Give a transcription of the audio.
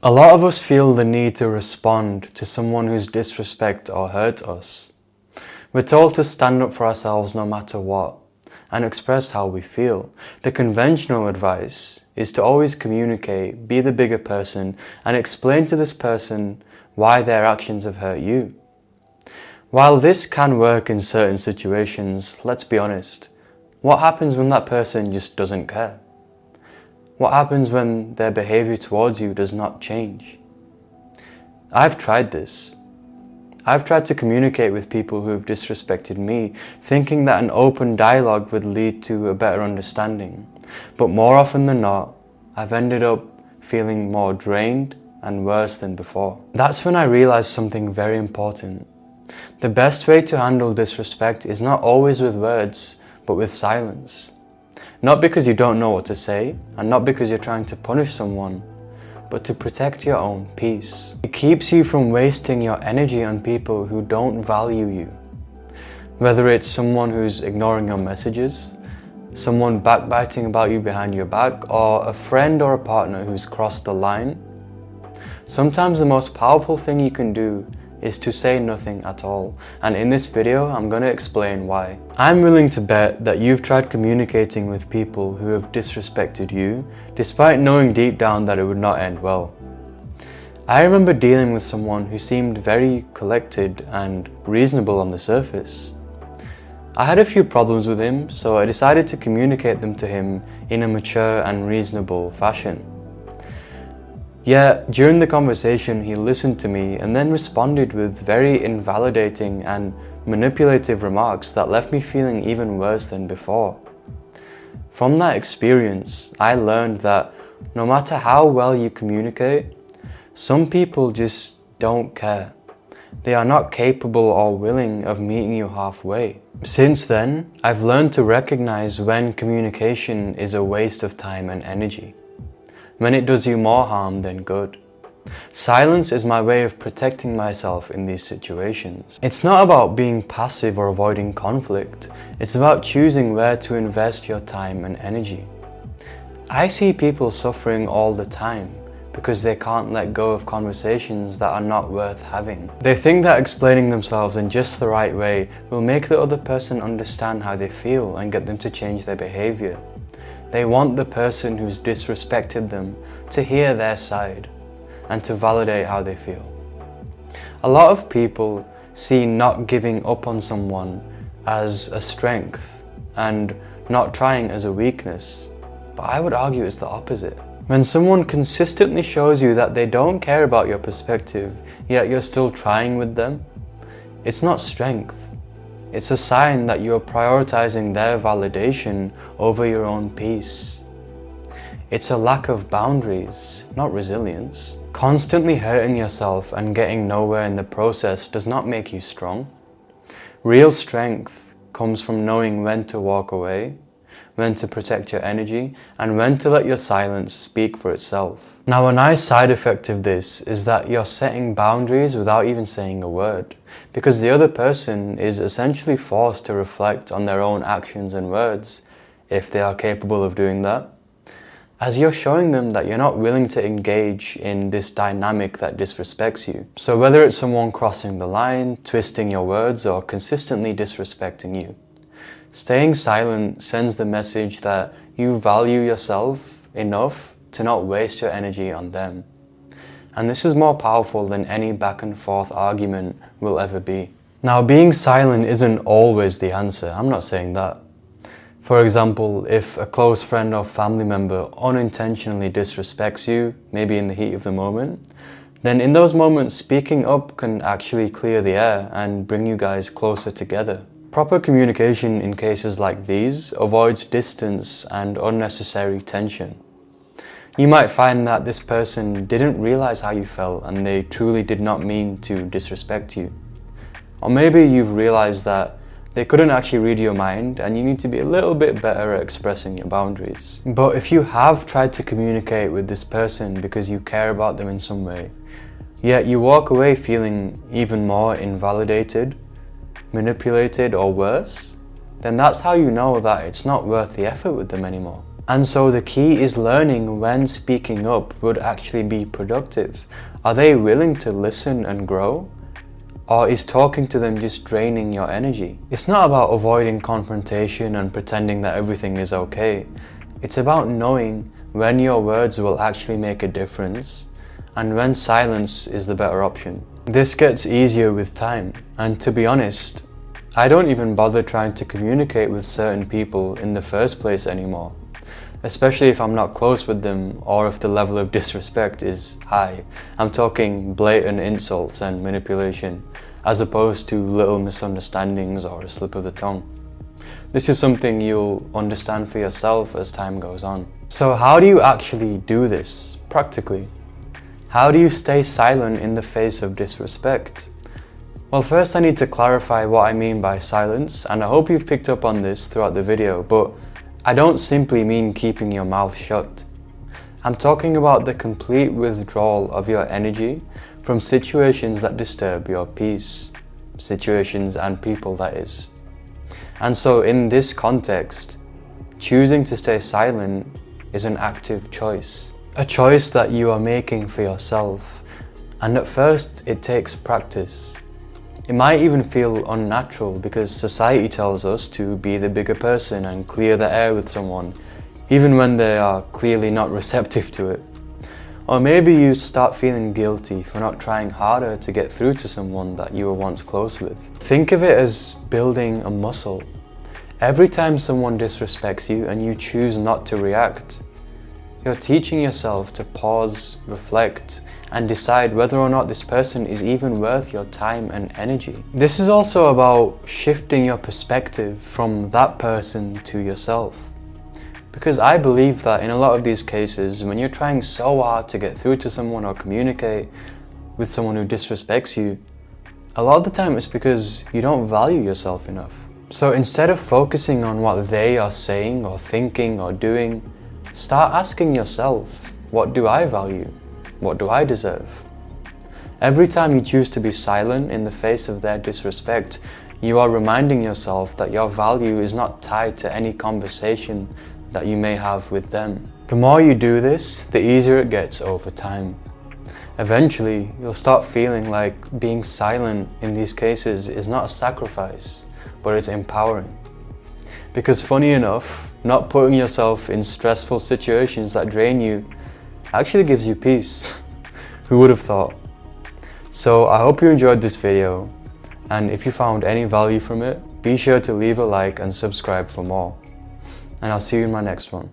A lot of us feel the need to respond to someone who's disrespect or hurt us. We're told to stand up for ourselves no matter what and express how we feel. The conventional advice is to always communicate, be the bigger person, and explain to this person why their actions have hurt you. While this can work in certain situations, let's be honest, what happens when that person just doesn't care? What happens when their behavior towards you does not change? I've tried this. I've tried to communicate with people who have disrespected me, thinking that an open dialogue would lead to a better understanding. But more often than not, I've ended up feeling more drained and worse than before. That's when I realized something very important. The best way to handle disrespect is not always with words, but with silence. Not because you don't know what to say, and not because you're trying to punish someone, but to protect your own peace. It keeps you from wasting your energy on people who don't value you. Whether it's someone who's ignoring your messages, someone backbiting about you behind your back, or a friend or a partner who's crossed the line. Sometimes the most powerful thing you can do is to say nothing at all, and in this video I'm going to explain why. I'm willing to bet that you've tried communicating with people who have disrespected you, despite knowing deep down that it would not end well. I remember dealing with someone who seemed very collected and reasonable on the surface. I had a few problems with him, so I decided to communicate them to him in a mature and reasonable fashion. Yet, during the conversation, he listened to me and then responded with very invalidating and manipulative remarks that left me feeling even worse than before. From that experience, I learned that no matter how well you communicate, some people just don't care. They are not capable or willing of meeting you halfway. Since then, I've learned to recognize when communication is a waste of time and energy, when it does you more harm than good. Silence is my way of protecting myself in these situations. It's not about being passive or avoiding conflict. It's about choosing where to invest your time and energy. I see people suffering all the time because they can't let go of conversations that are not worth having. They think that explaining themselves in just the right way will make the other person understand how they feel and get them to change their behavior. They want the person who's disrespected them to hear their side and to validate how they feel. A lot of people see not giving up on someone as a strength and not trying as a weakness, but I would argue it's the opposite. When someone consistently shows you that they don't care about your perspective, yet you're still trying with them, it's not strength. It's a sign that you're prioritizing their validation over your own peace. It's a lack of boundaries, not resilience. Constantly hurting yourself and getting nowhere in the process does not make you strong. Real strength comes from knowing when to walk away, when to protect your energy, and when to let your silence speak for itself. Now, a nice side effect of this is that you're setting boundaries without even saying a word, because the other person is essentially forced to reflect on their own actions and words, if they are capable of doing that, as you're showing them that you're not willing to engage in this dynamic that disrespects you. So whether it's someone crossing the line, twisting your words, or consistently disrespecting you, staying silent sends the message that you value yourself enough to not waste your energy on them. And this is more powerful than any back and forth argument will ever be. Now, being silent isn't always the answer. I'm not saying that. For example, if a close friend or family member unintentionally disrespects you, maybe in the heat of the moment, then in those moments, speaking up can actually clear the air and bring you guys closer together. Proper communication in cases like these avoids distance and unnecessary tension. You might find that this person didn't realize how you felt and they truly did not mean to disrespect you. Or maybe you've realized that they couldn't actually read your mind and you need to be a little bit better at expressing your boundaries. But if you have tried to communicate with this person because you care about them in some way, yet you walk away feeling even more invalidated, manipulated, or worse, then that's how you know that it's not worth the effort with them anymore. And so the key is learning when speaking up would actually be productive. Are they willing to listen and grow? Or is talking to them just draining your energy? It's not about avoiding confrontation and pretending that everything is okay. It's about knowing when your words will actually make a difference and when silence is the better option. This gets easier with time, and to be honest, I don't even bother trying to communicate with certain people in the first place anymore. Especially if I'm not close with them or if the level of disrespect is high. I'm talking blatant insults and manipulation, as opposed to little misunderstandings or a slip of the tongue. This is something you'll understand for yourself as time goes on. So how do you actually do this, practically? How do you stay silent in the face of disrespect? Well, first I need to clarify what I mean by silence, and I hope you've picked up on this throughout the video, but I don't simply mean keeping your mouth shut. I'm talking about the complete withdrawal of your energy from situations that disturb your peace. Situations and people, that is. And so in this context, choosing to stay silent is an active choice. A choice that you are making for yourself. And at first, it takes practice. It might even feel unnatural because society tells us to be the bigger person and clear the air with someone, even when they are clearly not receptive to it. Or maybe you start feeling guilty for not trying harder to get through to someone that you were once close with. Think of it as building a muscle. Every time someone disrespects you and you choose not to react, you're teaching yourself to pause, reflect, and decide whether or not this person is even worth your time and energy. This is also about shifting your perspective from that person to yourself. Because I believe that in a lot of these cases, when you're trying so hard to get through to someone or communicate with someone who disrespects you, a lot of the time it's because you don't value yourself enough. So instead of focusing on what they are saying or thinking or doing, start asking yourself, what do I value? What do I deserve? Every time you choose to be silent in the face of their disrespect, you are reminding yourself that your value is not tied to any conversation that you may have with them. The more you do this, the easier it gets over time. Eventually, you'll start feeling like being silent in these cases is not a sacrifice, but it's empowering. Because funny enough, not putting yourself in stressful situations that drain you actually gives you peace. Who would have thought? So I hope you enjoyed this video, and if you found any value from it, be sure to leave a like and subscribe for more. And I'll see you in my next one.